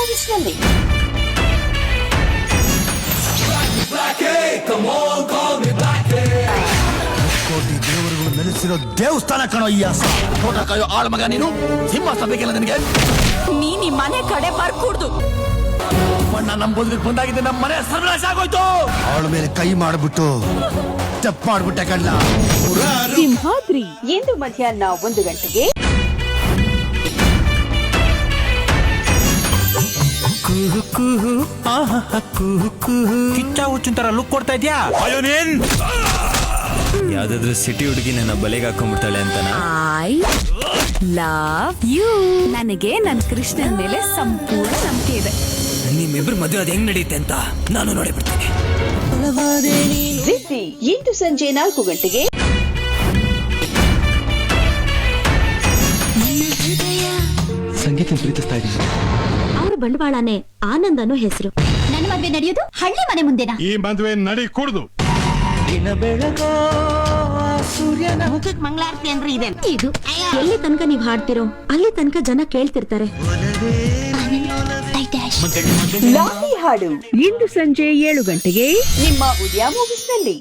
Movies ನಲ್ಲಿ. ಕೋಟಿ ದೇವರುಗಳು ನೆಲೆಸಿರೋ ದೇವಸ್ಥಾನ ಕಣೋ ಈ ಆಸ. ತೋಟ ಕಾಯೋ ಆಳ ಮಗ ನೀನು, ಸಿಂಹಾಸನ ಬೇಕಿಲ್ಲ ನಿನಗೆ. ನೀನ್ ಈ ಮನೆ ಕಡೆ ಬರ್ಕೂಡ್ದು. ನಮ್ಮ ಬದುಕಿಗೆ ಬಂದಾಗಿದೆ, ನಮ್ಮ ಮನೆ ಸರ್ವನಾಶ ಆಗೋಯ್ತು. ಅವಳ ಮೇಲೆ ಕೈ ಮಾಡ್ಬಿಟ್ಟು ತಪ್ಪು ಮಾಡ್ಬಿಟ್ಟೆ ಕಣ್ಣ. ಸಿಂಹಾದ್ರಿ ಇಂದು ಮಧ್ಯಾಹ್ನ 1 ಗಂಟೆಗೆ. ಕಿಚ್ಚ ಹುಚ್ಚುಂತರ ಲುಕ್ ಕೊಡ್ತಾ ಇದ್ಯಾ? ಯಾವ್ದಾದ್ರು ಸಿಟಿ ಹುಡುಗಿ ನನ್ನ ಬಲೆಗೆ ಹಾಕೊಂಡ್ಬಿಡ್ತಾಳೆ ಅಂತನ. I love you. ನನಗೆ ನನ್ನ ಕೃಷ್ಣನ್ ಮೇಲೆ ಸಂಪೂರ್ಣ ನಂಬಿಕೆ ಇದೆ. ನಿಮ್ಮಿಬ್ರು ಮದುವೆ ಅದು ಹೆಂಗ್ ನಡೆಯುತ್ತೆ ಅಂತ ನಾನು ನೋಡಿ ಬಿಡ್ತೀನಿ. ಜಿದ್ದಿ ಇಂದು ಸಂಜೆ 4 ಗಂಟೆಗೆ. ಸಂಗೀತ ಪ್ರೀತಿಸ್ತಾ ಇದ್ದೀನಿ. ಅವ್ರ ಬಂಡವಾಳನೇ ಆನಂದ್ ಅನ್ನೋ ಹೆಸರು. ನನ್ನ ಮದ್ವೆ ನಡೆಯೋದು ಹಳ್ಳಿ ಮನೆ ಮುಂದೆನಾ? ಈ ಮದುವೆ ನಡಿ ಕೂಡುದು. ಮುಖಕ್ ಮಂಗಳಾರತಿ ಅಂದ್ರೆ ಇದೆ. ಇದು ಎಲ್ಲಿ ತನಕ ನೀವ್ ಹಾಡ್ತಿರೋ ಅಲ್ಲಿ ತನಕ ಜನ ಕೇಳ್ತಿರ್ತಾರೆ. ಲಾಲಿ ಹಾಡು ಇಂದು ಸಂಜೆ 7 ಗಂಟೆಗೆ ನಿಮ್ಮ ಉದಯ ಮೂವೀಸ್ ನಲ್ಲಿ.